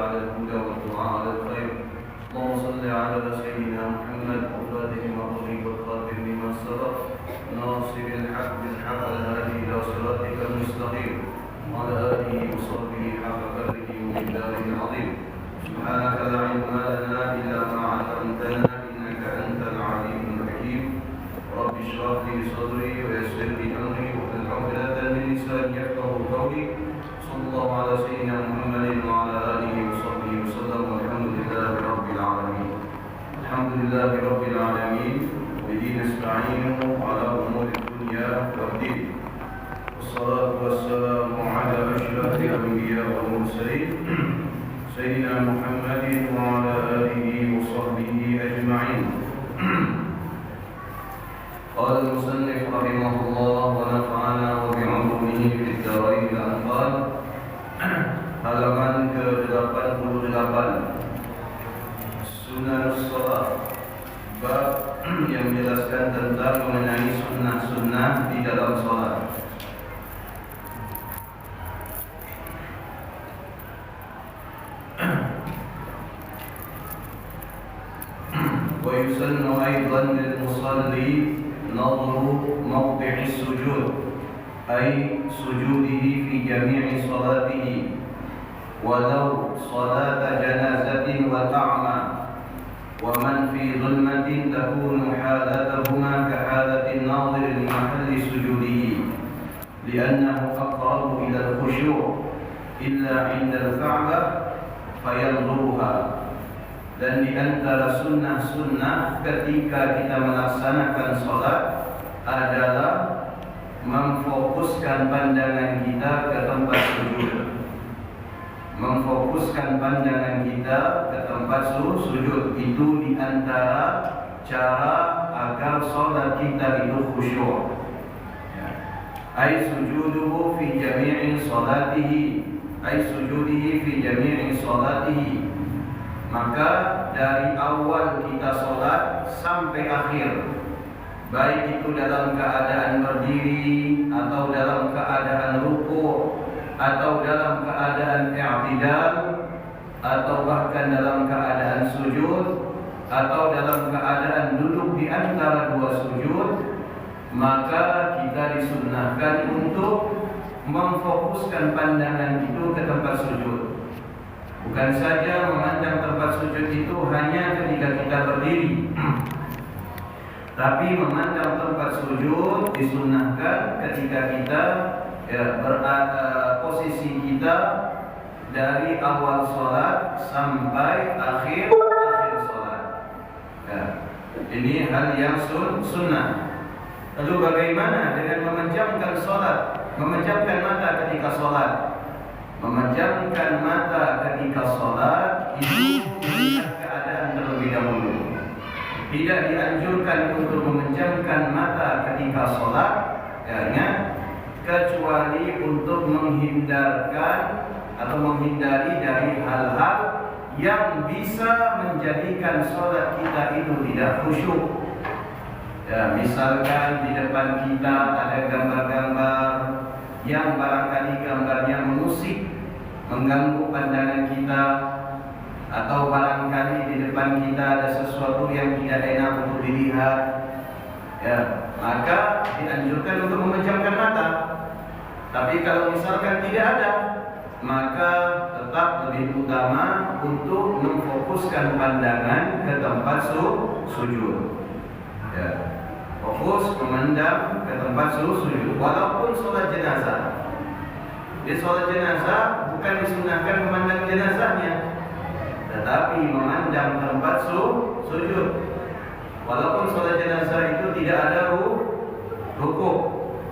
على الهدى والدعاء على الخير. اللهم صل على سيدنا محمد وفاته المغرب والخاتم لما سبق ناصر الحق بالحق الهادي إلى صراطك المستقيم وعلى آله وصحبه حق قدره ومقداره العظيم. سبحانك لا علم لنا إلا ما علمتنا إنك أنت العليم الحكيم. رب اشرح لي صدري ويسر لي أمري واحلل عقدة من لساني يفقهوا قولي. صلى الله على سيدنا محمد وعلى آله وصحبه وسلم والحمد لله رب العالمين. الحمد لله رب العالمين وبه نستعين على أمور الدنيا والدين. والصلاة والسلام على أشرف الأنبياء والمرسلين سيدنا محمد وعلى آله وصحبه أجمعين. قال المصنف رحمه الله ونفعنا وبعلومه في الدارين الأنفال. Halaman ke-88 Sunnah Shalah, bab yang menjelaskan tentang mengenai sunnah-sunnah di dalam salat. Wa yusannu aidan lil musalli nadru mawdi'i sujud ay sujudihi fi jami'i salatihi walau salata janazatin wa ta'ma wa man fi dhulmatin takunu halatahuma ka halati an-nadhir li mahalli sujudihi li'annahu aqrabu ila al-khusyu' illa 'inda al-ka'bah fayanzuruha. Dan di antara sunnah-sunnah ketika kita melaksanakan salat adalah memfokuskan pandangan kita ke tempat sujud. Memfokuskan pandangan kita ke tempat sujud itu di antara cara agar salat kita itu khusyuk. Ai sujuduhu fi jami'i salatihi, ai sujudihi fi jami'i salatihi. Maka dari awal kita sholat sampai akhir, baik itu dalam keadaan berdiri atau dalam keadaan ruku' atau dalam keadaan i'tidal atau bahkan dalam keadaan sujud atau dalam keadaan duduk di antara dua sujud, maka kita disunnahkan untuk memfokuskan pandangan itu ke tempat sujud. Bukan saja memandang tempat sujud itu hanya ketika kita berdiri, tapi memandang tempat sujud disunnahkan ketika kita berada posisi kita dari awal sholat sampai akhir sholat. Ini hal yang sunnah. Lalu bagaimana dengan memejamkan sholat, memejamkan mata ketika sholat? Memejamkan mata ketika sholat itu melihat keadaan terlebih dahulu. Tidak dianjurkan untuk memejamkan mata ketika sholat, kecuali untuk menghindarkan atau menghindari dari hal-hal yang bisa menjadikan sholat kita itu tidak khusyuk. Misalkan di depan kita ada gambar-gambar yang barangkali gambarnya mengusik, mengganggu pandangan kita, atau barangkali di depan kita ada sesuatu yang tidak enak untuk dilihat, maka dianjurkan untuk memejamkan mata. Tapi kalau misalkan tidak ada, maka tetap lebih utama untuk memfokuskan pandangan ke tempat sujud. Fokus memandang ke tempat sujud, walaupun sholat jenazah. Di sholat jenazah bukan disunnahkan memandang jenazahnya, tetapi memandang tempat sujud. Walaupun sholat jenazah itu tidak ada rukuk,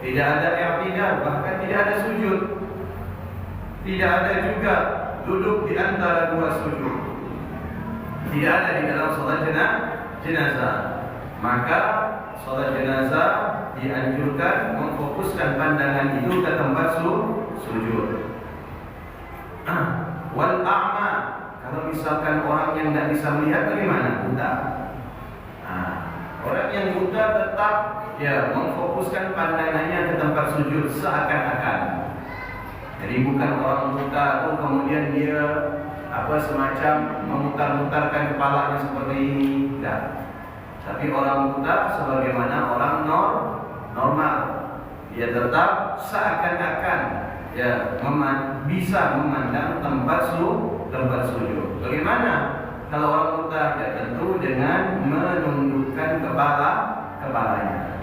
tidak ada i'tidal, bahkan tidak ada sujud, tidak ada juga duduk di antara dua sujud, tidak ada di dalam sholat jenazah. Maka sholat jenazah dianjurkan memfokuskan pandangan itu ke tempat sujud. Wal a'ma, kalau misalkan orang yang tidak bisa melihat bagaimana? Buta. Orang yang buta tetap memfokuskan pandangannya ke tempat sujud seakan-akan. Jadi bukan orang buta itu kemudian dia semacam memutar-mutarkan kepalanya seperti ini, enggak. Tapi orang buta sebagaimana orang normal, dia tetap seakan-akan bisa memandang tempat sujud. Bagaimana kalau orang buta? Ya tentu dengan menundukkan kepalanya.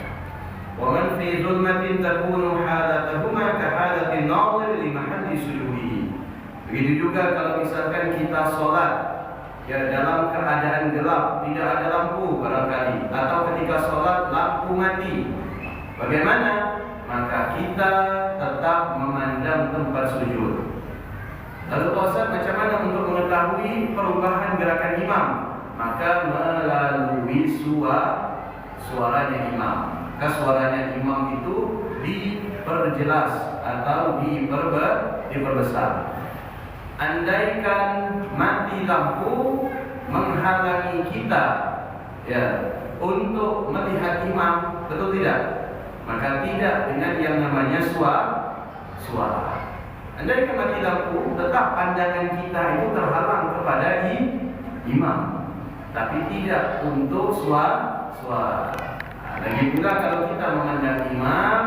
Wa man fi zulmatin takunu halatahuma ka halatin nadhir li mahalli sujudihi. Begitu juga kalau misalkan kita sholat dalam keadaan gelap, tidak ada lampu barangkali, atau ketika sholat lampu mati, bagaimana? Maka kita tetap memandang tempat sujud. Lalu Ustaz, macam mana untuk mengetahui perubahan gerakan imam? Maka melalui suaranya imam. Maka suaranya imam itu diperjelas atau diperbesar. Andaikan mati lampu menghalangi kita untuk melihat imam, betul tidak? Maka tidak dengan yang namanya suara. Andaikan mati lampu, tetap pandangan kita itu terhalang kepada imam, tapi tidak untuk suara. Lagi pula kalau kita memandang imam,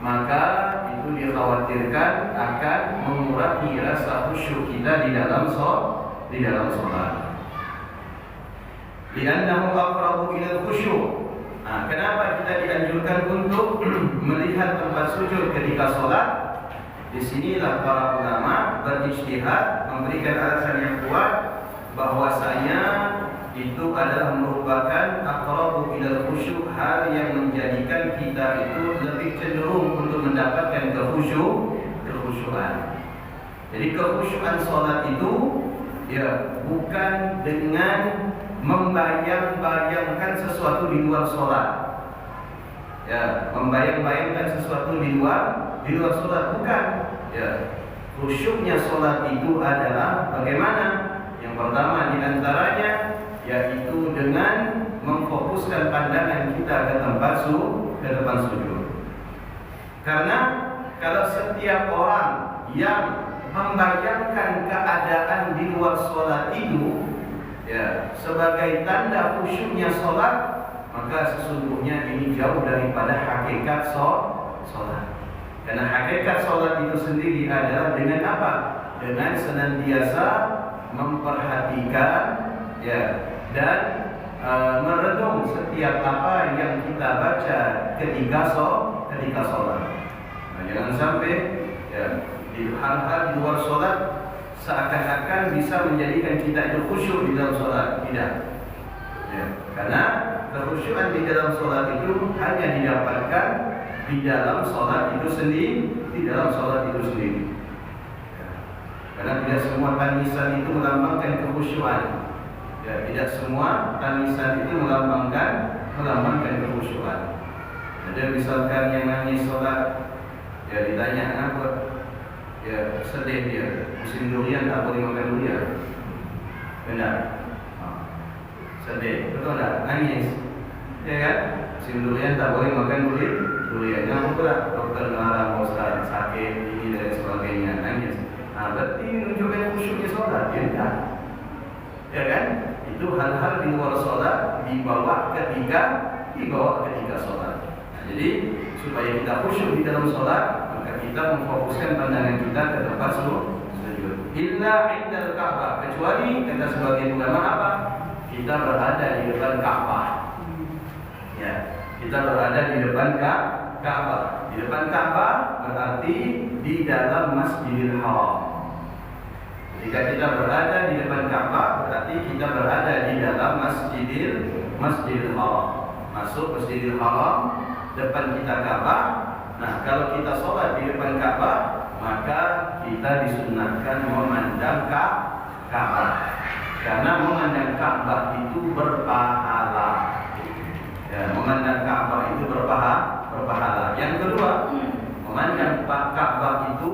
maka itu dikhawatirkan akan mengurangi rasa khusyuk kita di dalam sholat. Li'annahu aqrabu ila khusyuk. Kenapa kita dianjurkan untuk melihat tempat sujud ketika sholat? Di sinilah para ulama berijtihad memberikan alasan yang kuat bahwasanya itu adalah merupakan aqrabu ila khusyuk, hal yang menjadikan kita itu lebih cenderung untuk mendapatkan kekhusyuan. Jadi kekhusyuan sholat itu bukan dengan membayang-bayangkan sesuatu di luar sholat. Membayang-bayangkan sesuatu di luar sholat, bukan. Khusyuknya sholat itu adalah bagaimana? Yang pertama diantaranya yaitu dengan memfokuskan pandangan kita ke tempat sujud. Karena kalau setiap orang yang membayangkan keadaan di luar sholat itu sebagai tanda khusyuknya sholat, maka sesungguhnya ini jauh daripada hakikat sholat. Karena hakikat sholat itu sendiri adalah dengan apa? Dengan senantiasa memperhatikan dan merenung setiap apa yang kita baca ketika sholat. Jangan sampai di hal-hal di luar sholat seakan-akan bisa menjadikan kita itu khusyuk di dalam sholat. Tidak. Karena kekhusyukan di dalam sholat itu hanya didapatkan di dalam sholat itu sendiri. Karena tidak semua tangisan itu melambangkan kekhusyuan. Tidak semua tangisan itu melambangkan kekhusyuan. Ada misalkan yang nangis sholat, ditanya kenapa? Sedih dia. Musim durian tak boleh makan durian. Benar? Sedih, betul tak? Nangis, kan? Musim durian tak boleh makan durian. Jangan pula dokter melarang ustaz sakit ini dan sebagainya. Nangis. Berarti menunjukkan khusyuknya sholat, kan? Kan? Itu hal-hal di luar sholat dibawa ketika sholat. Jadi supaya kita khusyuk di dalam sholat, maka kita memfokuskan pandangan kita ke tempat sujud. Illa indal Ka'bah, kecuali kata sebagian ulama apa? Kita berada di depan Ka'bah. Kita berada di depan Ka'bah. Di depan Ka'bah berarti di dalam Masjidil Haram. Jika kita berada di depan Ka'bah, berarti kita berada di dalam Masjidil Haram. Masuk Masjidil Haram, depan kita Ka'bah. Nah, kalau kita sholat di depan Ka'bah, maka kita disunahkan memandang Ka'bah. Karena memandang Ka'bah itu berpahala. Memandang Ka'bah itu berpahala. Yang kedua, memandang Ka'bah itu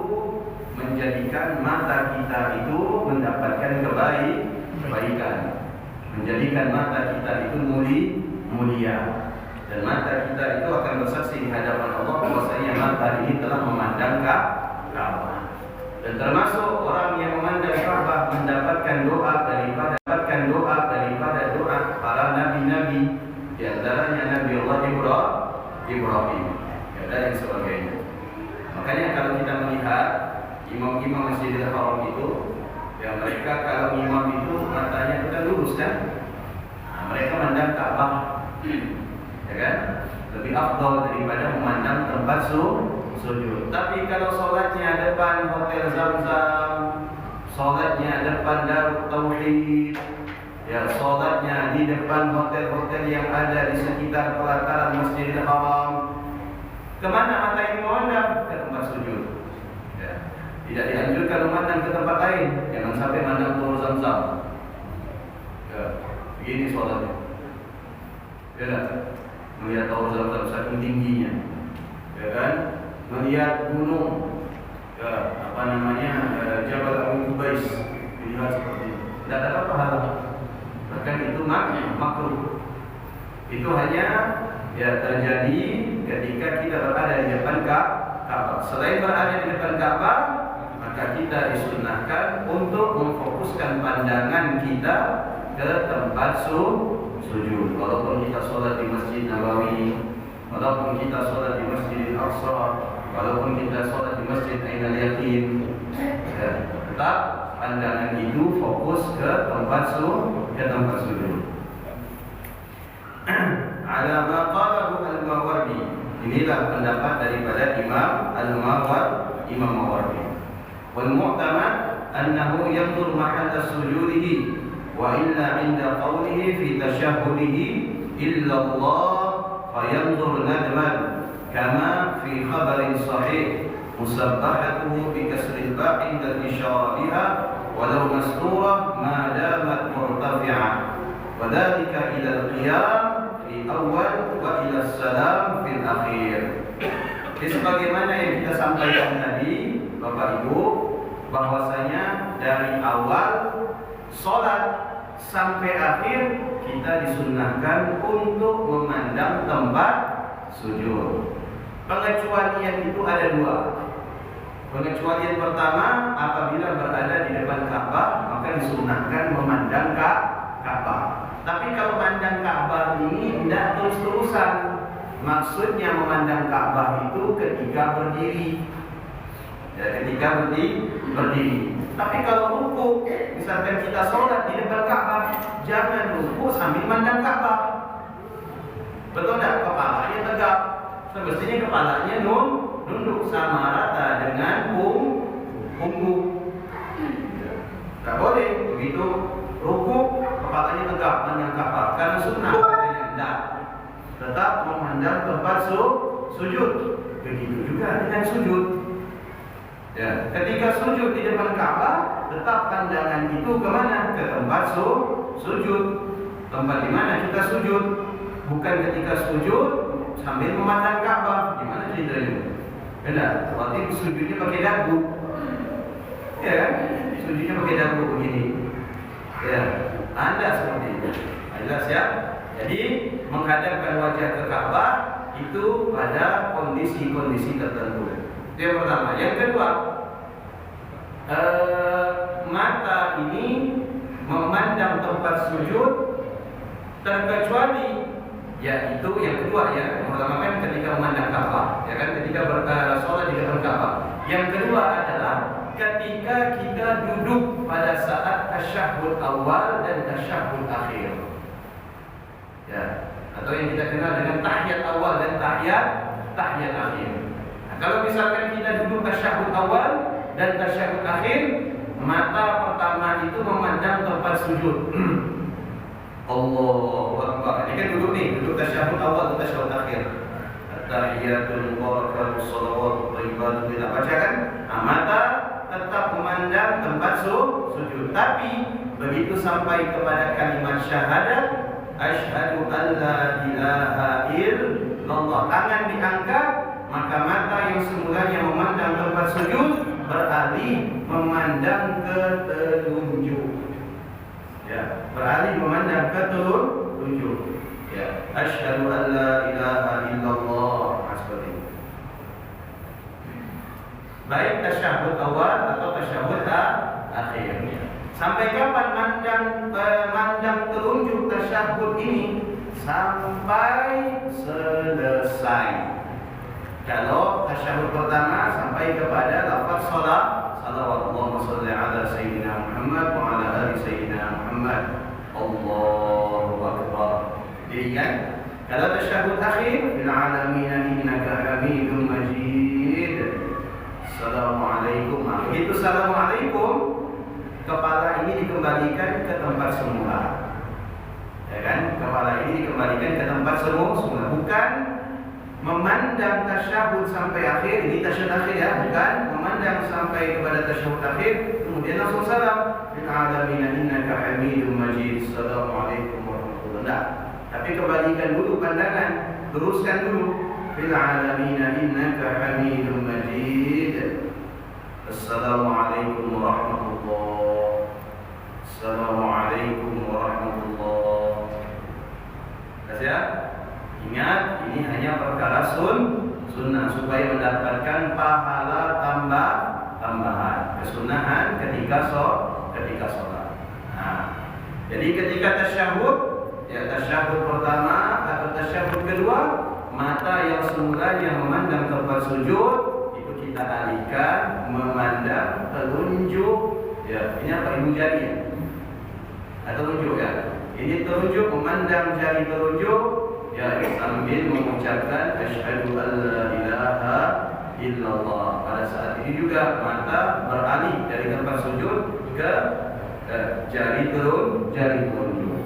menjadikan mata kita itu mendapatkan kebaikan. Menjadikan mata kita itu mulia. Dan mata kita itu akan bersaksi di hadapan Allah bahwasanya mata ini telah memandang Ka'bah. Dan termasuk orang yang memandang Ka'bah mendapatkan doa daripada doa para nabi-nabi, di antaranya Nabi Allah Ibrahim dan yang sebagainya. Makanya kalau kita melihat imam-imam Masjidil Haram itu, yang mereka kalau imam itu matanya itu kan lurus kan, mereka memandang Ka'bah, ya kan, lebih afdal daripada memandang tempat sujud. Tapi kalau sholatnya depan hotel Zam-Zam, sholatnya depan Darut Tauhid, ya sholatnya di depan hotel-hotel yang ada di sekitar pelataran Masjidil Haram, kemana mata ini memandang? Ke tempat sujud. Ya. Tidak dianjurkan memandang ke tempat lain. Jangan sampai memandang Darut Zam-Zam. Ya. Begini sholatnya. Ya, melihat Darut Zam-Zam saking tingginya, ya kan? Melihat gunung, ya, Jabal Abu Qubais, dilihat seperti itu. Tidak ada pahala. Bahkan itu makruh. Itu hanya ya terjadi ketika kita berada di depan Ka'bah. Selain berada di depan Ka'bah, maka kita disunahkan untuk memfokuskan pandangan kita ke tempat sujud. Walaupun kita sholat di Masjid Nabawi, walaupun kita sholat di Masjid Al-Aqsa, walaupun kita sholat di Masjid Ainul Yaqin, ya, tetap pandangan itu fokus ke tempat sujud. Ala ma qalahu al-Mawardi. Inilah pendapat daripada Imam Mawardi. Wal mu'tamad annahu yanzur mahalla sujudihi wa illa 'inda qawlihi fi tashahhudihi illa Allah fayanzur nadman kama fi khabarin sahih musabbahatuhu bi kasril ba' 'inda al-isyara biha walau masturah ma damat murtafi'ah wa dhalika ila al-qiyam fi awal wa ila salam fil akhir. Jadi sebagaimana yang kita sampaikan tadi Bapak Ibu, bahwasanya dari awal sholat sampai akhir kita disunnahkan untuk memandang tempat sujud. Pengecualian itu ada dua. Pengecualian pertama, apabila berada di depan Ka'bah maka disunnahkan memandang Ka'bah. Tapi kalau memandang Ka'bah ini tidak terus-terusan. Maksudnya memandang Ka'bah itu ketika berdiri. Ya, ketika berdiri. Tapi kalau ruku, misalkan kita sholat di depan Ka'bah, jangan ruku sambil memandang Ka'bah. Betul tidak? Kepalanya tegak. Semestinya kepalanya nunduk sama rata dengan punggung. Tidak boleh begitu. Ruku kepalanya tegak memandang Ka'bah. Karena sunnah katanya tidak. Tetap memandang tempat sujud. Begitu juga dengan sujud. Ya, ketika sujud di depan Ka'bah, tetap pandangan itu kemana? Ke tempat sujud. Tempat di mana kita sujud? Bukan ketika sujud sambil memandang Ka'bah. Gimana ceritanya? Benar. Waktu sujudnya pakai dagu. Ya kan? Sujudnya pakai dagu begini. Ya, Anda seperti itu. Jelas ya? Jadi menghadapkan wajah ke Ka'bah itu pada kondisi-kondisi tertentu. Itu yang pertama. Yang kedua, mata ini memandang tempat sujud terkecuali, yaitu yang kedua ya. Yang pertama kan ketika memandang Ka'bah, ya kan, ketika sholat di depan Ka'bah. Yang kedua adalah ketika kita duduk pada saat tasyahhud awal dan tasyahhud akhir. Ya, atau yang kita kenal dengan tahiyat awal dan tahiyat akhir. Nah, kalau misalkan kita duduk tasyahhud awal dan tasyahhud akhir, mata pertama itu memandang tempat sujud. Allahu Akbar. Ini kan duduk tasyahhud awal dan tasyahhud akhir. At-tahiyatul mubarakatuh shalawatu thayyibatu kita baca kan? Nah, mata tetap memandang tempat sujud. Tapi begitu sampai kepada kalimat syahadat, asyhadu an la ilaha illallah, tangan diangkat, maka mata yang semulanya memandang tempat sujud beralih memandang ke telunjuk. Ya, beralih memandang ke telunjuk. Ya, asyhadu an la ilaha illallah. Seperti itu. baik tasyahud awal atau tasyahud akhir. Sampai kapan mandang telunjuk tasyahud ini? Sampai selesai. Kalau tasyahud pertama sampai kepada lafaz Allahumma shalli ala sayyidina Muhammad wa ala ali sayyidina Muhammad. Allahu akbar. Jadi kan, kalau tasyahud akhir, fil alamin innaka hamidum majid. Assalamualaikum. Begitu assalamualaikum, kepala ini dikembalikan ke tempat semula. Ya kan? Kepala ini dikembalikan ke tempat semula. Bukan memandang tasyahud sampai akhir, ini tasyahud akhir ya, bukan memandang sampai kepada tasyahud akhir kemudian langsung salam. Fil alamin innaka hamidum majid. Assalamualaikum warahmatullahi wabarakatuh. Tapi kembalikan dulu pandangan, teruskan dulu. Fil alamin innaka hamidum majid. Assalamualaikum warahmatullahi. Assalamualaikum warahmatullahi. Ya, ingat ini hanya perkara sunnah supaya mendapatkan pahala tambahan kesunahan ketika sholat. Nah, jadi ketika tasyahud, ya tasyahud pertama atau tasyahud kedua, mata yang semulanya memandang tempat sujud itu kita alihkan memandang telunjuk. Ya, ini apa, ibu jari ya? Telunjuk ya. Ini telunjuk, memandang jari telunjuk ya, sambil mengucapkan asyhadu an la ilaha illallah. Pada saat ini juga mata beralih dari tempat sujud ke jari telunjuk.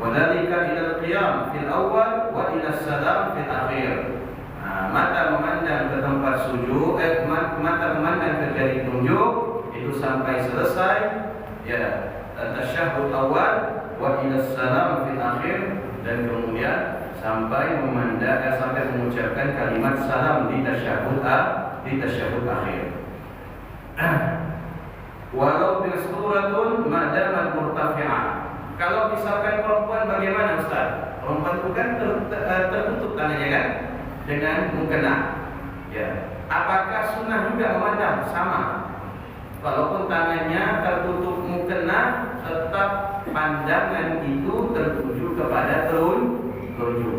Wadzalika ila al-qiyam fil awal wa ila salam fil akhir. Mata memandang ke tempat sujud, mata memandang ke jari telunjuk itu sampai selesai ya tasyahud awal wa ila salam fil akhir, dan kemudian sampai sampai mengucapkan kalimat salam di tasyahud akhir. Walau bisturatun madamat murtafi'ah. Kalau misalkan perempuan bagaimana Ustaz? Perempuan itu kan tertutup tangannya kan dengan mukena. Ya. Apakah sunnah juga memandang? Sama. Walaupun tangannya tertutup mukena, tetap pandangan itu tertuju kepada telunjuk.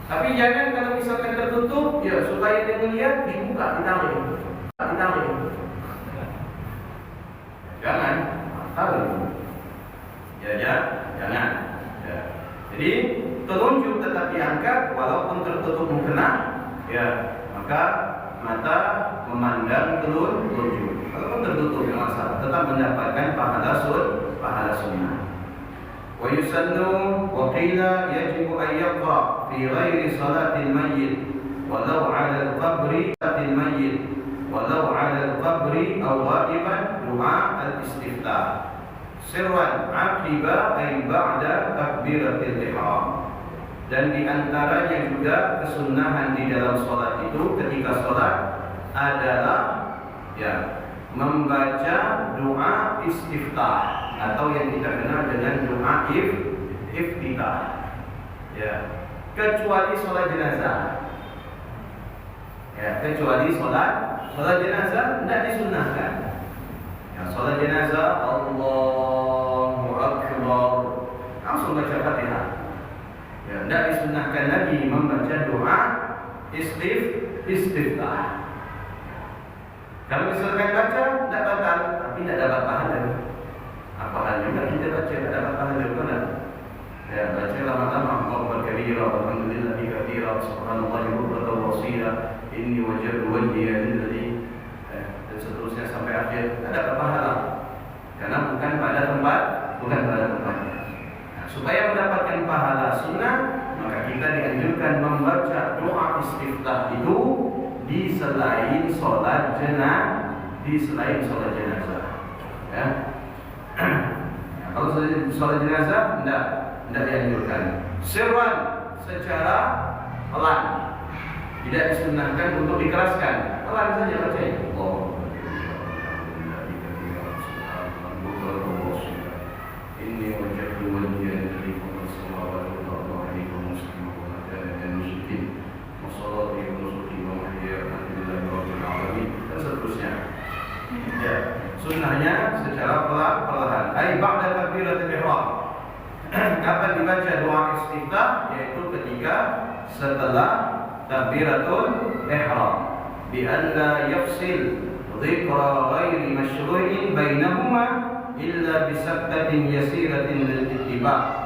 Tapi jangan kalau misalkan tertutup, ya supaya dia melihat dibuka, ditarik. Jangan, tarik. Jangan. Ya. Jadi telunjuk tetap diangkat walaupun tertutup mukena, ya maka mata memandang telunjuk. Walaupun tertutup tidak masalah, tetap mendapatkan pahala sunnah. Wa yusannu wa qila yajibu an yaqra fi ghairi salatil mayyit walau 'ala al-qabri walau 'ala al-qabri aw ghaiban du'a al-istiftah sirran 'aqiba ay ba'da takbiratil ihram. Dan diantaranya juga kesunahan di dalam sholat itu ketika sholat adalah ya membaca doa istiftah atau yang kita kenal dengan doa iftitah. Ya, kecuali sholat jenazah. Ya, kecuali sholat jenazah tidak disunahkan. Ya, sholat jenazah Allahu Akbar langsung baca Fatihah. Ya, tidak disunahkan lagi membaca doa istiftah. Kalau misalkan baca, tidak batal, tapi tidak dapat pahala. Apa halnya kalau kita baca tidak dapat pahala juga? Ya, baca lama-lama. Allahu kabira, alhamdulillahi kabira, subhanallahi bukratan wa asila, inni wajhtu wajhiya lilladzi dan seterusnya sampai akhir. Tidak dapat pahala. Karena bukan pada tempatnya. Nah, supaya mendapatkan pahala sunnah, maka kita dianjurkan membaca doa istiftah itu di selain sholat jenazah. Ya. Kalau sholat jenazah tidak dianjurkan. Sirwan secara pelan, tidak disunahkan untuk dikeraskan. Pelan saja bacanya. Inni wajhtu wajhiya lillazi fatara as-samawati wal ardi hanifan musliman wa ma kana minal musyrikin. Wassalatu wa nusuki wa mahyaya lillahi rabbil perlahan. Ai ba'da takbiratul ihram. Kapan dibaca doa istiftah? Yaitu ketika setelah takbiratul ihram. Bi alla yafsil dhikra ghairi masyru'in bainahuma illa bi saktatin yasiratin lil ittiba'.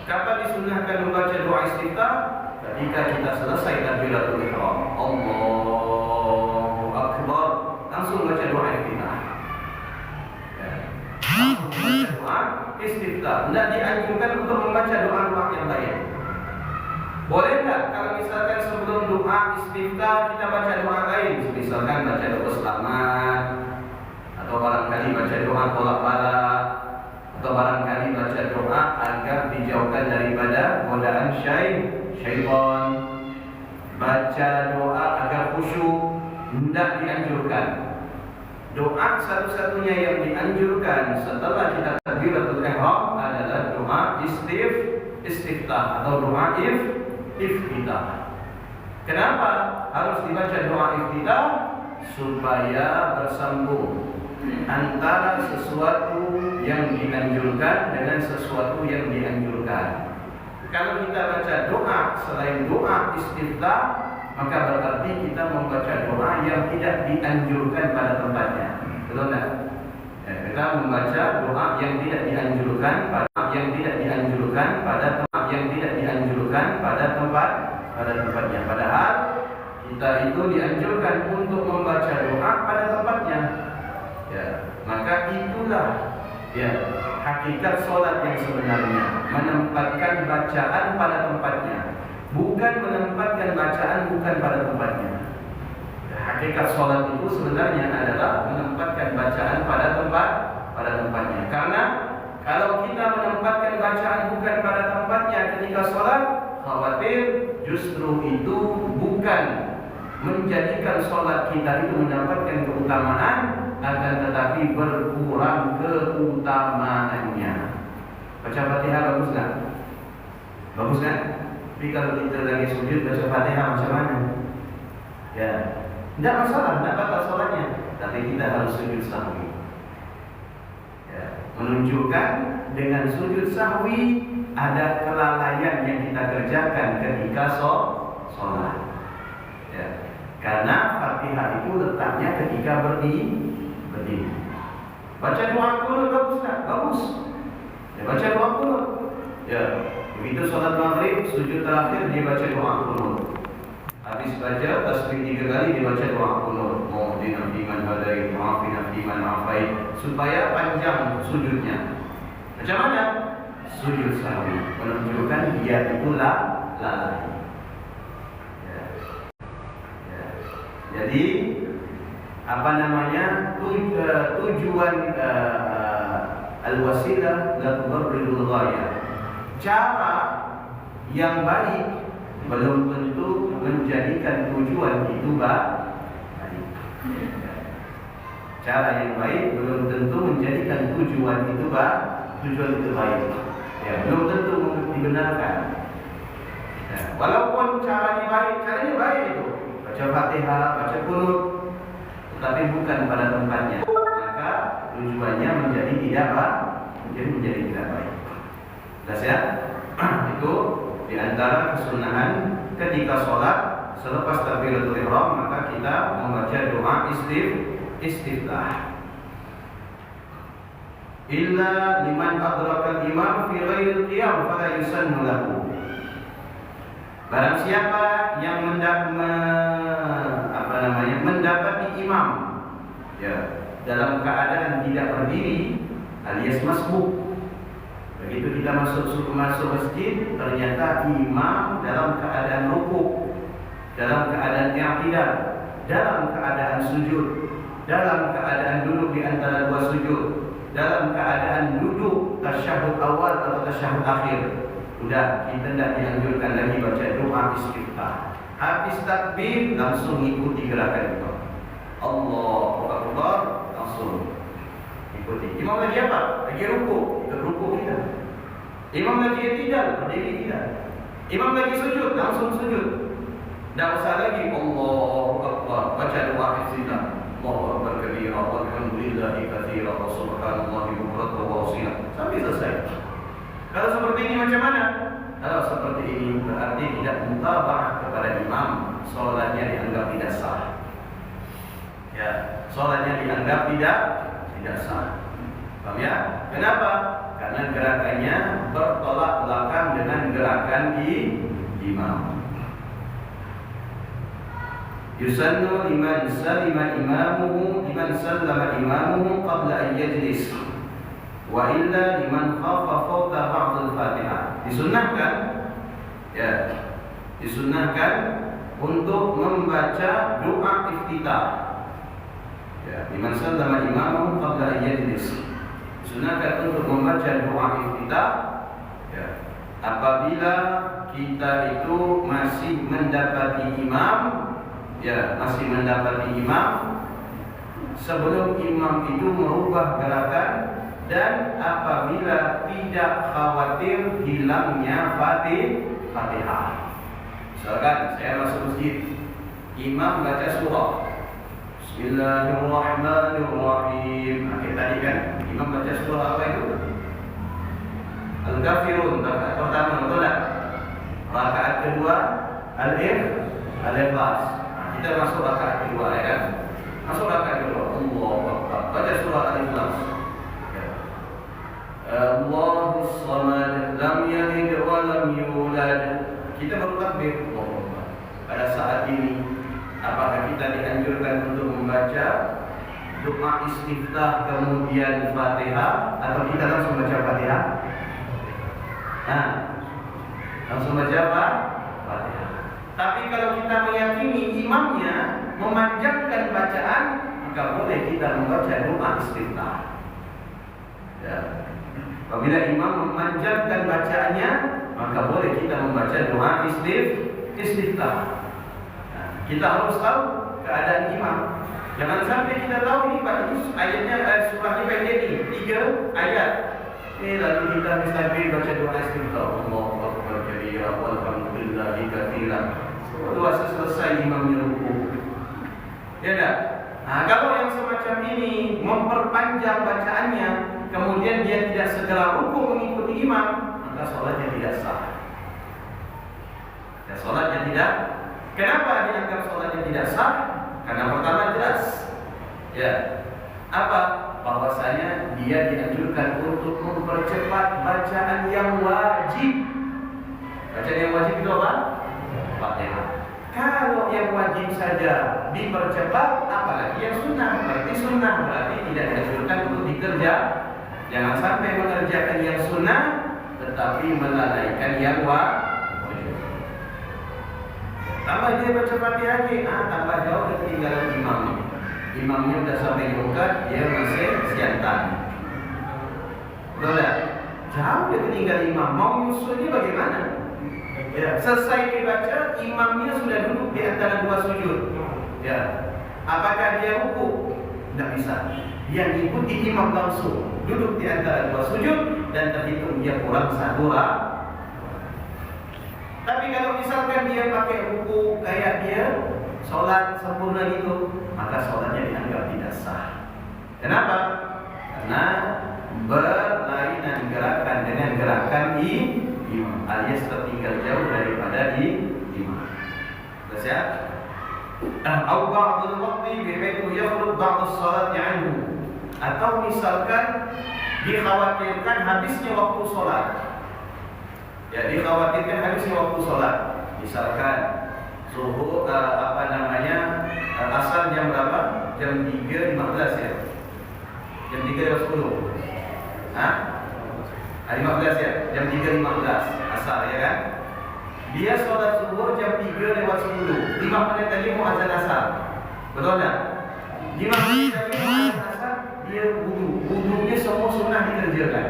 Kapan disunahkan membaca doa istiftah? Ketika kita selesai takbiratul ihram. Allahu akbar. Langsung baca doa istiftah. Membaca doa istiftah. Tidak dianjurkan untuk membaca doa-doa yang lain. Boleh tak kalau misalkan sebelum doa istiftah kita baca doa lain, misalkan baca doa selamat, atau barangkali baca doa tolak bala, atau barangkali baca doa agar dijauhkan daripada godaan syaitan, baca doa agar khusyuk, tidak dianjurkan. Doa satu-satunya yang dianjurkan setelah kita takbiratul ihram adalah doa istiftah atau doa iftitah. Kenapa harus dibaca doa iftitah? Supaya bersambung antara sesuatu yang dianjurkan dengan sesuatu yang dianjurkan. Kalau kita baca doa selain doa istiftah, maka berarti kita membaca doa yang tidak dianjurkan pada tempatnya. Betul tak? Kita membaca doa yang tidak dianjurkan pada tempatnya. Padahal kita itu dianjurkan untuk membaca doa pada tempatnya. Ya, maka itulah hakikat solat yang sebenarnya, menempatkan bacaan pada tempatnya, bukan menempatkan bacaan bukan pada tempatnya. Hakikat solat itu sebenarnya adalah menempatkan bacaan pada tempatnya. Karena kalau kita menempatkan bacaan bukan pada tempatnya ketika solat, khawatir justru itu bukan menjadikan solat kita itu mendapatkan keutamaan, akan tetapi berkurang keutamaannya. Baca Fatihah bagus tak? Bagus kan? Tapi kalau kita lagi sujud baca Fatihah macam mana? Ya, tidak masalah, tidak batal solatnya, tapi kita harus sujud sahwi. Ya, menunjukkan dengan sujud sahwi ada kelalaian yang kita kerjakan ketika sholat. Ya, karena Fatihah itu letaknya ketika berdiri. Baca doa qunut bagus tak? Bagus. Ya, baca doa qunut. Ya, begitu sholat maghrib sujud terakhir dia baca doa qunut. Habis baca tasbih 3 kali dibaca doa qunut. Muhdina fiman hadait, mu'afina fiman afait, supaya panjang sujudnya. Macam mana? Sujud sahwi, menunjukkan dia itu lalai. Jadi tujuan al-wasilah la tubarrirul ghayah. Cara yang baik belum tentu menjadikan tujuan itu baik. Cara yang baik belum tentu menjadikan tujuan itu baik. Ya, belum tentu dibenarkan. Ya, walaupun caranya baik itu baca Fatihah, baca qunut, tetapi bukan pada tempatnya, maka tujuannya menjadi tidak baik. Jelas ya? Itu diantara kesunahan ketika sholat selepas takbiratul ihram, maka kita membaca doa istiftah. Illa liman adraka al-imam fi ghairil qiyam fala yusannu lahu. Barang siapa yang mendapati imam dalam keadaan tidak berdiri alias masbuk. Begitu kita masuk masjid, ternyata imam dalam keadaan rukuk, dalam keadaan i'tidal, dalam keadaan sujud, dalam keadaan duduk di antara dua sujud, dalam keadaan duduk tasyahud awal atau tasyahud akhir. Sudah, kita tidak dianjurkan lagi baca doa istiftah. Habis takbir langsung ikuti gerakan itu. Allahu Akbar, langsung ikuti. Imam lagi apa? Lagi rukuk, ikut rukuk kita. Imam lagi i'tidal, berdiri kita. Imam lagi sujud, langsung sujud. Tidak usah lagi Allahu Akbar, baca doa istiftah. Allahu Akbar kabira, walhamdulillah billahi katsiran wa subhanallahi bukratan wa asila. Sampai selesai. Kalau seperti ini macam mana? Kalau seperti ini berarti tidak mutaba'ah kepada imam, salatnya dianggap tidak sah. Ya, salatnya dianggap tidak sah. Paham ya? Kenapa? Karena gerakannya bertolak belakang dengan gerakan imam. Yusannu liman sallama imamuhu qabla an yajlis wa illa liman khafa fawta ba'd al-Fatihah. Disunnahkan, ya, disunnahkan untuk membaca doa iftitah. Ya, liman sallama imamuhu qabla an yajlis. Disunnahkan untuk membaca doa iftitah, ya, apabila kita itu masih mendapati imam, ya, masih mendapati imam sebelum imam itu merubah gerakan, dan apabila tidak khawatir hilangnya Fatihah. Misalkan saya masuk masjid, imam baca surah Bismillahirrahmanirrahim. Tadi kan imam baca surah apa itu? Al-Kafirun, rakaat pertama, betul tak? Rakaat kedua Al-Ikhlas. Kita masuk rakaat kedua, ya kan? Masuk rakaat kedua, Allahu Akbar, baca surah Al-Ikhlas. Allahus Samad, lam yalid wa lam yulad. Kita baru takbir, Allahu Akbar. Pada saat ini, apakah kita dianjurkan untuk membaca doa istiftah kemudian Fatihah, atau kita langsung baca Fatihah? Nah, langsung baca apa? Fatihah. Tapi kalau kita meyakini imamnya memanjangkan bacaan, maka boleh kita membaca doa istiftah. Ya. Apabila imam memanjangkan bacaannya, maka boleh kita membaca doa istiftah. Nah, kita harus tahu keadaan imam. Jangan sampai kita tahu ini Pak, ini ayatnya surah ini pendek nih, 3 ayat. Lalu kita misalnya baca doa istiftah, Allahu Akbar kabira walhamdulillahi katsiran. Doa selesai imamnya rukuk. Ya enggak? Nah, kalau yang semacam ini memperpanjang bacaannya, kemudian dia tidak segera rukuk mengikuti imam, maka salatnya tidak sah. Ya, salatnya tidak. Kenapa dianggap salatnya tidak sah? Karena pertama jelas, ya, apa? Bahwasanya dia dianjurkan untuk mempercepat bacaan yang wajib. Bacaan yang wajib itu apa? Fatihah. Kalau yang wajib saja dipercepat, apalagi yang sunnah. Berarti sunnah berarti tidak dianjurkan untuk dikerja. Jangan sampai mengerjakan yang sunnah tetapi melalaikan yang wajib. Tambah dia baca Fatihah lagi, tambah jauh ketinggalan imam. Imamnya sudah sampai jongkat, dia masih siantan. Betul tak? Jauh dia ketinggalan imam. Mau nyusulnya bagaimana? Ya, selesai dibaca, imamnya sudah duduk di antara dua sujud. Ya, apakah dia rukuk? Tidak bisa. Dia ikuti imam langsung, duduk di antara dua sujud dan terhitung dia kurang 1 rakaat. Tapi kalau misalkan dia pakai rukuk kayak dia sholat sempurna itu, maka sholatnya dianggap tidak sah. Kenapa? Karena berlainan gerakan dengan gerakan imam, alias tertinggal jauh daripada imam. Terus ya? Au ba'dul waqti bihaitu yakhruj ba'dus salati anhu. Atau misalkan dikhawatirkan habisnya waktu sholat. Ya, dikhawatirkan habisnya waktu sholat. Misalkan suhu asar jam berapa? Jam 3.15 ya. Jam 3.10. Hah? 15 ya? Jam 3.15 asar ya kan? Dia sholat subuh jam 3:10. 5 menit tadi mau azan asar. Betul tak? 5 menit tadi mau azan asar, dia wudu. Wudunya semua sunnah dikerjakan.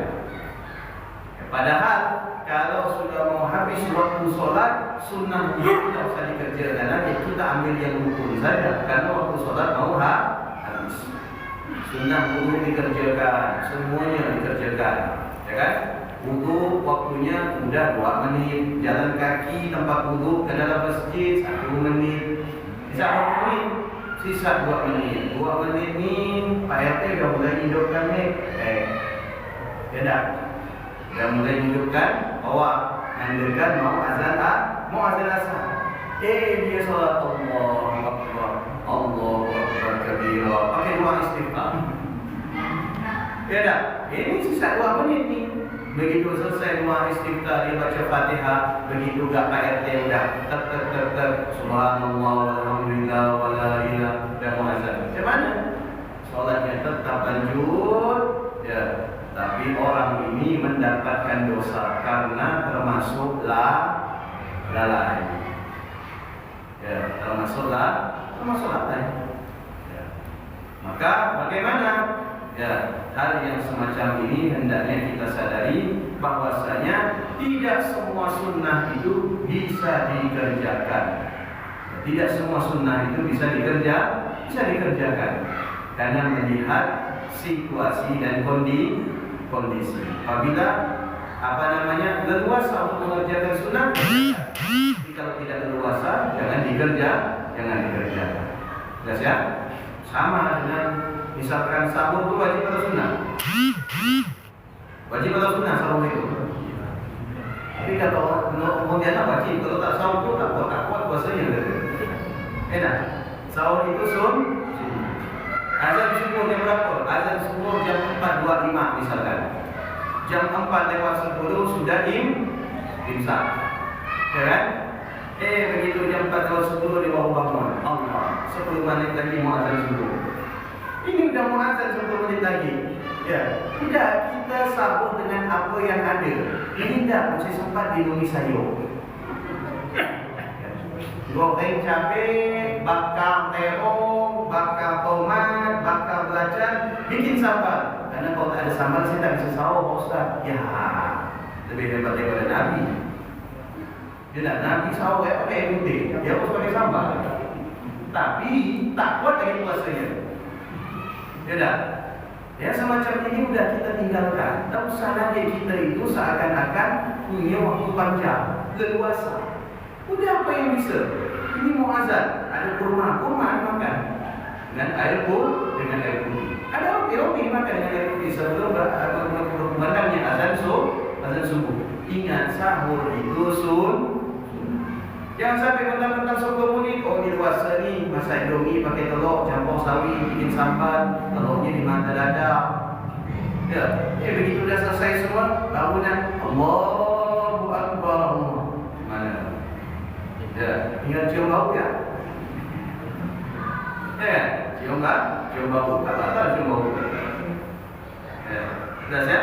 Padahal kalau sudah mau habis waktu sholat, sunnah wudu tidak usah dikerjakan lagi. Kita ambil yang rukun saja, karena waktu sholat mau habis. Sunnah wudu dikerjakan, semuanya dikerjakan, ya kan? Wudu waktunya udah 2 menit, jalan kaki tempat wudu ke dalam masjid 1 menit, bisa 1 menit. sisa 2 menit. 2 menit ni Pak RT dah mulai hidupkan ni. Ya dah. Dah mulai hidupkan, awak nandakan mau azan asar. Dia solat Allahu Akbar, Allahu Akbar kabira. Pakai doa istighfar. Ya dah. Ini sisa 2 menit ni. Begitu selesai doa istighfar, dia baca Fatihah. Begitu gak Pak RT dah ter subhanallah walhamdulillah wala ilaha dah mau azan. Macam mana? Solatnya tetap lanjut. Ya. Tapi orang ini mendapatkan dosa karena termasuk lalai. Ya, termasuk lalai. Ya. Maka bagaimana? Ya, hal yang semacam ini hendaknya kita sadari bahwasanya tidak semua sunnah itu bisa dikerjakan. Tidak semua sunnah itu bisa dikerjakan karena melihat situasi dan kondisi. Apabila leluasa untuk mengerjakan sunnah, tapi kalau tidak leluasa jangan dikerjakan. Jelas ya? Sama dengan misalkan sahur itu wajib atau sunnah? Wajib atau sunnah sahur itu? Tapi kalau kemudian wajib, kalau tak sahur itu tak kuat puasanya. Enak. Sahur itu sunnah. Azan subuh jam berapa? Azan subuh jam 4.25 misalkan. Jam 4:10 sudah imsak. Ya kan? Begitu jam 4:10 dia baru bangun. Allah, 10 menit lagi mau azan subuh. Ini sudah mau azan 10 menit lagi. Ya, tidak, kita sahur dengan apa yang ada. Ini tidak mesti sempat diminum sayur. Goreng cabai, bakar terong, bakar tomat, bakar belacan, bikin sambal. Karena kalau tak ada sambal saya tak bisa sahur, Pak Ustaz. Ya, lebih hebat daripada Nabi. Dia Nabi sahur pakai air putih, dia harus pakai sambal. Tapi tak kuat lagi puasanya. Ya dah. Ya semacam ini sudah kita tinggalkan. Tak usah lagi kita itu seakan-akan punya waktu panjang, leluasa. Udah apa yang bisa? Ini mau azan, ada kurma makan dengan air putih. Ada roti makan dengan air putih sebelum berkumandangnya azan subuh. Ingat sahur itu jangan sampai mentang-mentang 10 menit. Oh ini luasa ni, masak indomie pakai telur, campur sawi, bikin sambal, telurnya di mata dada. Ya, begitu dah selesai semua, bangunan Allahu Akbar. Mana? Ya, tinggal cium bau ya. Cium bau. Kata cium bau. Ya, jelas ya?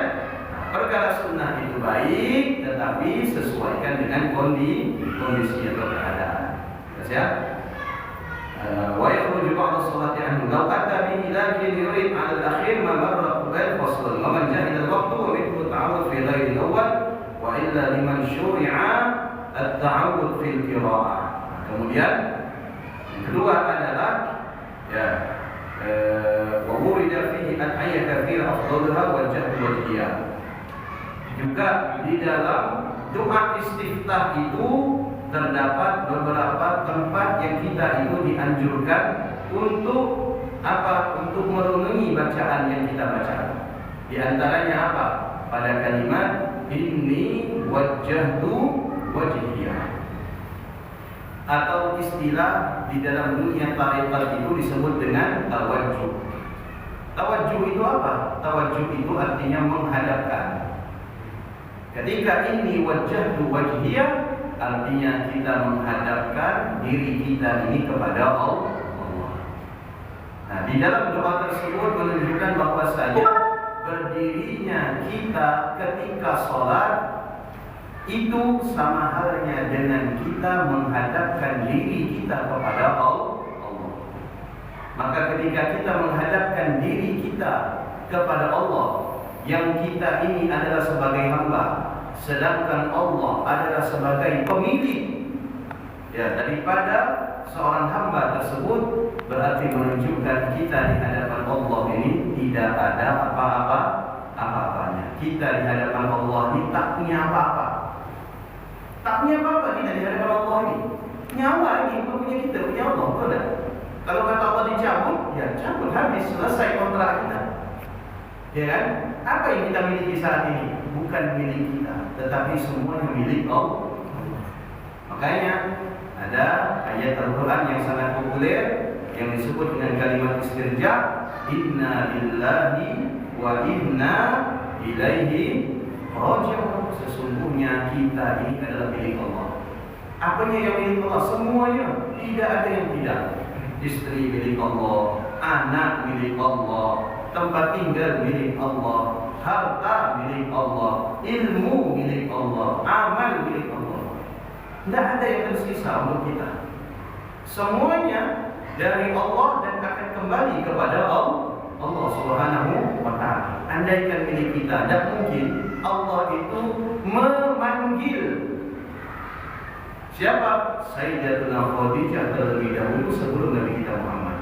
Perkara sunnah itu baik, tetapi sesuaikan dengan kondisi atau keadaan. Jelas ya? Wa yakhruju ba'da sholati anhu law ata bi ilahi yurid 'ala al-akhir ma marra qabl fasl wa man jahila al-waqt wa mithlu ta'awud fi ghairi al-awwal wa illa liman syuri'a at-ta'awud fil qira'ah. Kemudian yang kedua adalah wa wurida fihi al-ayat katsira afdaluha wal jahd wal qiyam. Juga di dalam doa istiftah itu terdapat beberapa tempat yang kita itu dianjurkan untuk apa? Untuk merenungi bacaan yang kita baca. Di antaranya apa? Pada kalimat inni wajjahtu wajhiya. Atau istilah di dalam dunia tarekat itu disebut dengan tawajjuh. Tawajjuh itu apa? Tawajjuh itu artinya menghadapkan. Ketika ini wajjahtu wajhiya, artinya kita menghadapkan diri kita ini kepada Allah. Nah, di dalam doa tersebut menunjukkan bahwasanya berdirinya kita ketika sholat itu sama halnya dengan kita menghadapkan diri kita kepada Allah. Maka ketika kita menghadapkan diri kita kepada Allah, yang kita ini adalah sebagai hamba, sedangkan Allah adalah sebagai pemilik daripada seorang hamba tersebut, berarti menunjukkan kita di hadapan Allah ini tidak ada apa-apanya. Kita di hadapan Allah ini tak punya apa-apa. Tak punya apa-apa kita di hadapan Allah ini. Nyawa ini bukan punya kita, punya Allah, betul tak? Kalau kata Allah dicabut, ya cabut, habis, selesai kontrak kita. Ya kan? Apa yang kita miliki saat ini? Bukan milik kita, tetapi semuanya milik Allah. Makanya ada ayat Al-Quran yang sangat populer yang disebut dengan kalimat istirja, inna lillahi wa inna ilaihi raji'un. Sesungguhnya kita ini adalah milik Allah. Apanya yang milik Allah? Semuanya. Tidak ada yang tidak. Istri milik Allah, anak milik Allah, tempat tinggal milik Allah, harta milik Allah, ilmu milik Allah, amal milik Allah. Tidak ada yang tersisa untuk kita. Semuanya dari Allah dan akan kembali kepada Allah Subhanahu wa ta'ala. Andaikan milik kita, tidak mungkin Allah itu memanggil siapa? Sayyidatuna Khadijah terlebih dahulu sebelum Nabi kita Muhammad.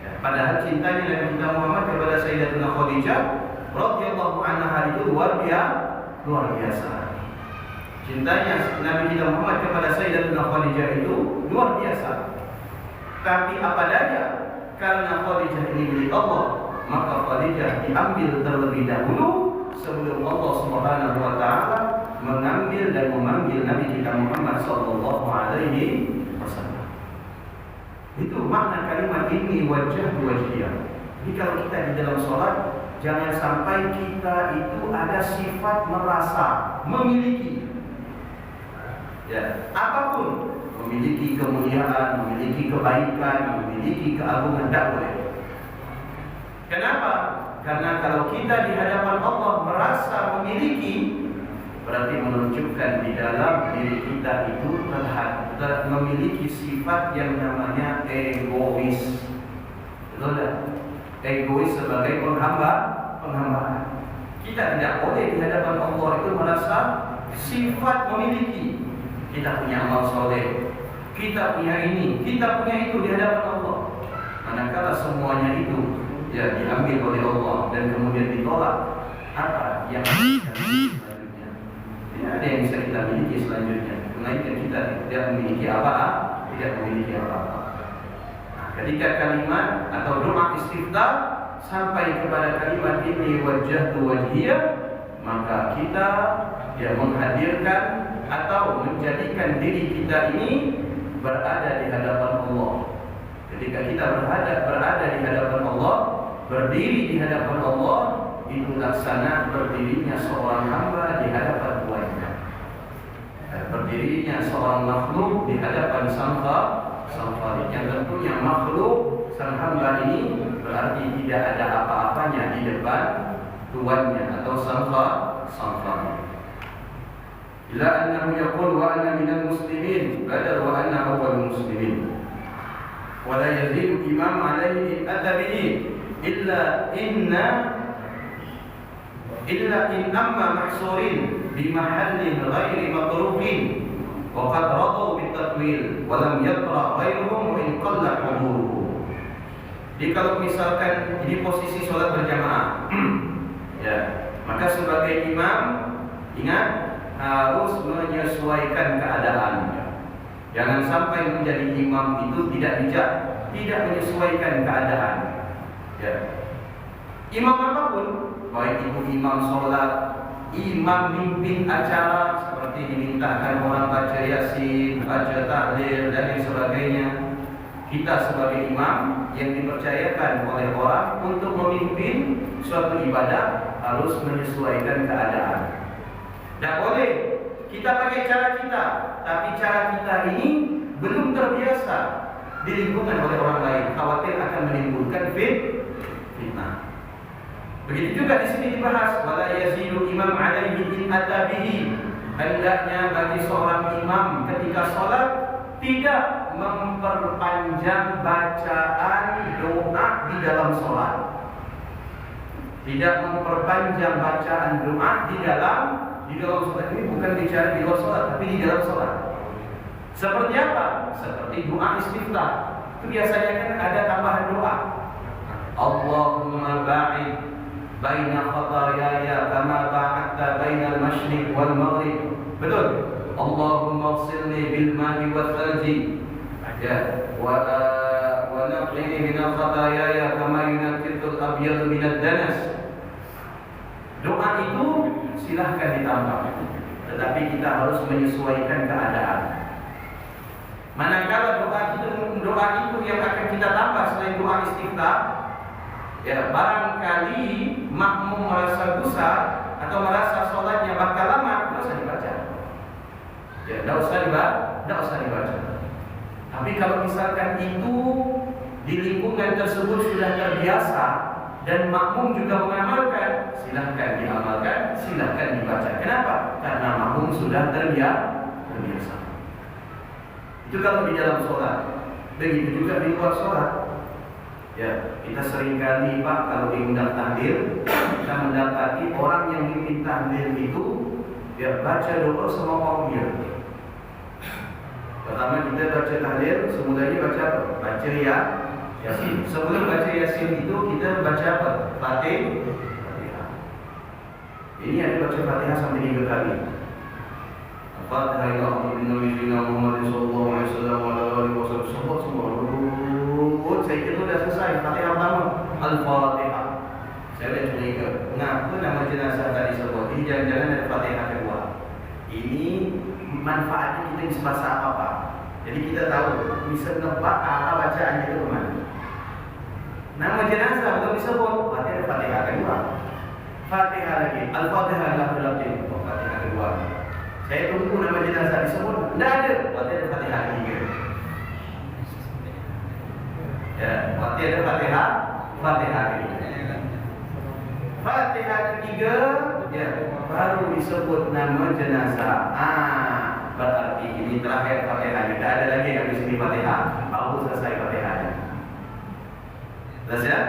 Ya, padahal cintanya Nabi kita Muhammad kepada Sayyidatuna Khadijah radhiyallahu anha itu luar biasa. Cintanya Nabi kita Muhammad kepada Sayyidatuna Khadijah itu luar biasa. Tapi apa daya, karena Khadijah ini milik Allah, maka Khadijah diambil terlebih dahulu sebelum Allah Subhanahu wa ta'ala mengambil dan memanggil Nabi kita Muhammad sallallahu alaihi wasallam. Itu makna kalimat ini wajah wajhiyah. Jadi kalau kita di dalam sholat, jangan sampai kita itu ada sifat merasa memiliki. Ya, apapun, memiliki kemuliaan, memiliki kebaikan, memiliki keagungan, tidak boleh. Kenapa? Karena kalau kita di hadapan Allah merasa memiliki, berarti menunjukkan di dalam diri kita itu memiliki sifat yang namanya egois. Betul tak? Egois sebagai penghambaan. Kita tidak boleh di hadapan Allah itu merasa sifat memiliki. Kita punya amal soleh, kita punya ini, kita punya itu di hadapan Allah. Manakala semuanya itu ya diambil oleh Allah dan kemudian ditolak, apa yang selanjutnya? Tidak ada yang bisa kita miliki selanjutnya. Melainkan kita tidak memiliki apa-apa, tidak memiliki apa-apa. Nah, ketika kalimat atau doa istiftah sampai kepada kalimat ini wajhatu wajhiyah, maka kita ya menghadirkan atau menjadikan diri kita ini berada di hadapan Allah. Ketika kita berada di hadapan Allah, berdiri di hadapan Allah, itu laksana berdirinya seorang hamba di hadapan Tuhannya. Berdirinya seorang makhluk di hadapan Sang Khalik. Yang tentunya makhluk sang hamba ini berarti tidak ada apa-apanya di depan Tuhannya atau Sang Khalik. Ila annahu yaqul wa anna minal muslimin badal wa anna awwalul muslimin wa la yazidu imam alaihi adabihi illa in amma mahsurin bi mahallin ghairi matruqin wa qad radu bit tatwil wa lam yaqra ghairuhum wa in qalla huduruhu. Jadi kalau misalkan ini posisi sholat berjamaah ya, maka sebagai imam ingat harus menyesuaikan keadaannya. Jangan sampai menjadi imam itu tidak bijak, tidak menyesuaikan keadaan. Ya. Imam apapun, baik itu imam sholat, imam mimpin acara seperti dimintakan orang baca yasin, baca tahlil dan lain sebagainya. Kita sebagai imam yang dipercayakan oleh orang untuk memimpin suatu ibadah harus menyesuaikan keadaan. Tidak boleh kita pakai cara kita, tapi cara kita ini belum terbiasa di lingkungan oleh orang lain, khawatir akan menimbulkan fitnah. Begitu juga di sini dibahas wala yazidu imam alaihi in adabihi. Hendaknya bagi seorang imam ketika sholat tidak memperpanjang bacaan doa di dalam sholat. Tidak memperpanjang bacaan doa di dalam sholat. Ini bukan bicara di luar sholat, tapi di dalam sholat. Seperti apa? Seperti doa istiftah. Itu biasanya kan ada tambahan doa. Allahumma ba'id baina khatayaya kama ba'adta bainal masyriq wal maghrib. Betul? Allahumma ighsilni bil ma'i wal thalji. Ya, wa ونقني من الخطاياي كما ينقى الأبيض من الدنس. Doa itu silahkan ditambah, tetapi kita harus menyesuaikan keadaan. Manakala doa itu yang akan kita tambah selain doa istiftah, ya barangkali makmum merasa gusar atau merasa sholatnya bakal lama, tidak usah dibaca. Ya, tidak usah dibaca. Tapi kalau misalkan itu di lingkungan tersebut sudah terbiasa dan makmum juga mengamalkan, silahkan diamalkan, silahkan dibaca. Kenapa? Karena makmum sudah terbiasa. Itu kalau di dalam sholat. Begitu juga di luar sholat. Ya, kita seringkali Pak kalau diundang tahlil, kita mendapati orang yang mimpin tahlil itu ya baca doa semua kaum dia. Pertama kita baca tahlil, semulanya baca apa? Baca Yasin. Sebelum baca Yasin itu kita baca apa? Fatihah. Ini ada baca Fatihah sampai 3 kali. Fatihah ya Alhamdulillah Muhammad sallallahu alaihi wasallam wa alihi wasallam semua. Saya kira sudah selesai Fatihah pertama. Al-Fatihah. Saya dah curiga. Kenapa nama jenazah tadi sebut? Ini jangan-jangan ada Fatihah kedua. Ini manfaatnya kita bisa bahasa apa? Jadi kita tahu bisa nebak apa bacaannya itu kemana. Nama jenazah belum disebut, berarti ada Fatihah kedua. Fatihah lagi, Al-Fatihah lahul-lahul. Fatihah kedua. Saya tunggu nama jenazah disebut, tidak ada, berarti ada Fatihah ketiga. Ya, berarti ada Fatihah ketiga. Fatihah ketiga, ya, baru disebut nama jenazah. Berarti ini terakhir Fatihah. Tidak ada lagi yang di sini Fatihah. Baru selesai Fatihahnya. Jelas ya?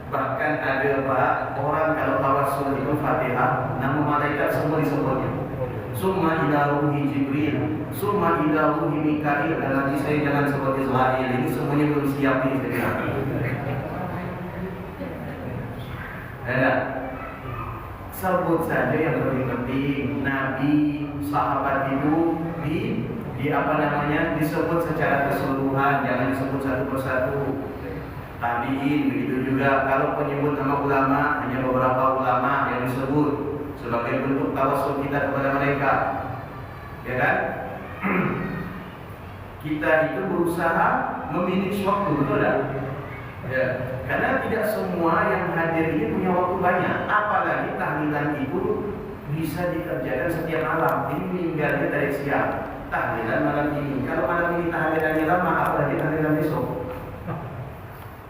Bahkan ada Pak orang kalau tawassul itu Fatihah, nama malaikat semua disebutnya. Summa ila ruhi Jibril, summa ila ruhi Mikail, dan nanti saya jangan seperti Israel. Ini semuanya belum siap nih sebenarnya. Ada. Sebut saja yang lebih penting. Nabi, sahabat itu di apa namanya disebut secara keseluruhan, jangan disebut satu persatu. Tabiin begitu juga. Kalau penyebut nama ulama hanya beberapa ulama yang disebut sebagai bentuk tawassul kita kepada mereka, ya kan? Kita itu berusaha memanage waktu, betul tak? Ya, karena tidak semua yang hadir ini punya waktu banyak. Apalagi tahlilan itu bisa dikerjakan setiap malam. Ini meninggalnya dari siang. Tahlilan malam ini. Kalau malam ini tahlilannya lama, apalagi tahlilan besok.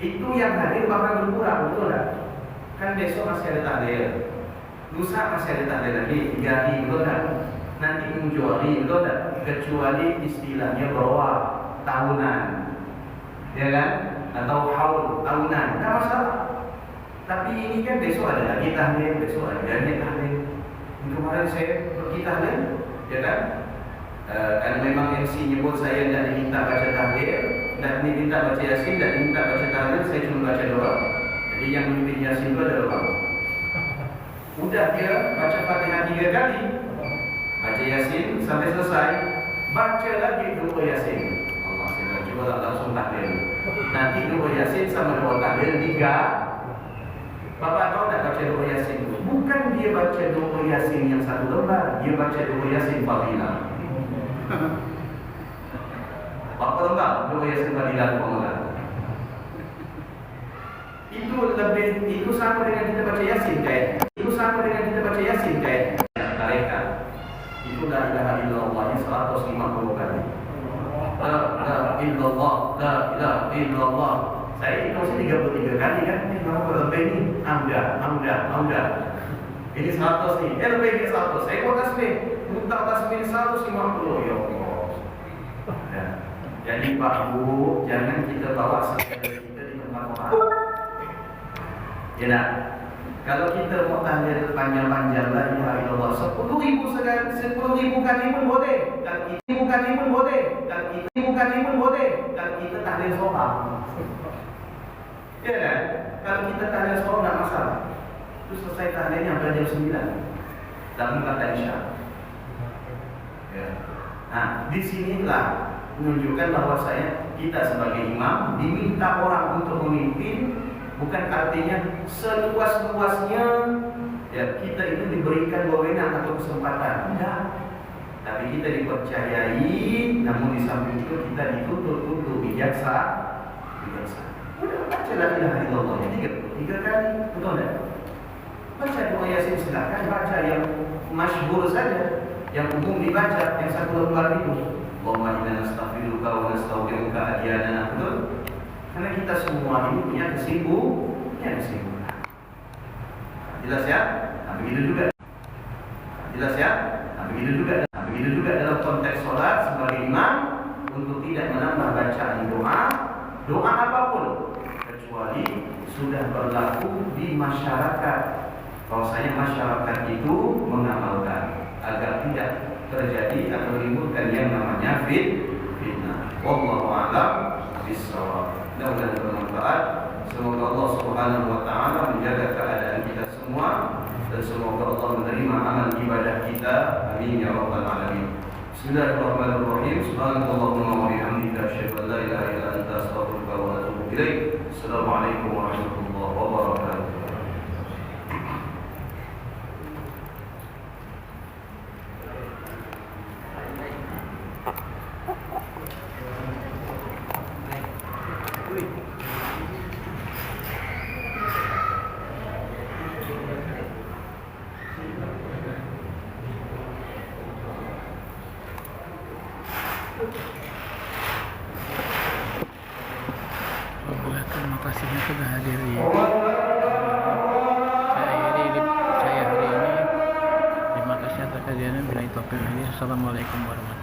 Itu yang hadir bakal berkurang, betul tak? Kan besok masih ada tahlil, lusa masih ada tahlil lagi 3 hari, betul tak? Nanti menjuari, betul tak? Kecuali istilahnya bahwa tahunan, ya kan? Atau haul tahunan, tidak masalah. Tapi ini kan besok ada lagi tahlil, besok ada lagi tahlil. Kemarin saya pergi tahlil, ya kan? Karena memang MC nyebut saya tidak diminta baca tahlil, tidak diminta baca Yasin, tidak diminta baca tahlil, saya cuma baca doa. Jadi yang memimpin Yasin itu adalah doa. Udah dia baca Fatihah 3 kali, baca Yasin sampai selesai, baca lagi doa Yasin. Allah saya coba langsung tahlil. Nanti doa Yasin sama doa tahlil 3. Bapak tahu tak baca doa Yasin? Bukan dia baca doa Yasin yang 1 lembar, dia baca doa Yasin fadilah. Berapa lembar doa Yasin fadilah pengulangan? Itu sama dengan kita baca Yasin kayak. Itu sama dengan kita baca Yasin kayak. Tarekat. Itu la ilaha illallahnya 150 kali. La ilaha illallah, la ilaha illallah. Saya itu masih 33 kali kan. Ini mau lebih ni. Amda. Ini 100 nih. Lebih dari 100. Saya buat tasbih. Minta tasbih 150. Ya Allah. Ya. Jadi Pak Bu, jangan kita bawa sekali kita di tempat orang. Ya nak. Kalau kita mau tahlil panjang-panjang la ilaha illallah 10,000 kali pun boleh. Kalau kita 1000 kali pun boleh. Kalau kita 1000 kali pun boleh. Kalau kita tahlil sohab. Ya kan? Kalau kita tahlil sohab tak masalah. Itu selesai tahlilnya pada jam 9. Dalam kata Isya. Ya. Nah, di sinilah menunjukkan bahwa kita sebagai imam diminta orang untuk memimpin, bukan artinya seluas-luasnya ya kita itu diberikan wewenang atau kesempatan. Tidak. Tapi kita dipercayai, namun di samping itu kita dituntut untuk bijaksana. Udah baca la ilaha illallah 3 kali, betul tidak? Baca doa Yasin, silakan baca yang masyhur saja, yang umum dibaca, yang 1 lembar itu. Allahumma inna nastaghfiruka wa nastaghfiruka adiyana, betul? Karena kita semua ini punya kesibukan. Jelas ya? Nah, begitu juga. Jelas ya? Nah, begitu juga dalam konteks sholat sebagai imam untuk tidak menambah bacaan doa apapun kecuali sudah berlaku di masyarakat. Bahwasanya masyarakat itu mengamalkan agar tidak terjadi atau menimbulkan yang namanya fitnah. Wallahu a'lam bishawab. Mudah-mudahan bermanfaat. Semoga Allah Subhanahu wa taala menjaga keadaan kita semua dan semoga Allah menerima amal ibadah kita. Amin ya rabbal alamin. Bismillahirrahmanirrahim. Subhanallahumma wa bihamdika asyhadu an la ilaha illa anta astaghfiruka wa atubu ilaik. Assalamualaikum warahmatullahi wabarakatuh. Terima kasihnya sudah hadir di saya hari ini. Terima kasih atas kehadirannya. Bila itu Assalamualaikum warahmatullahi wabarakatuh.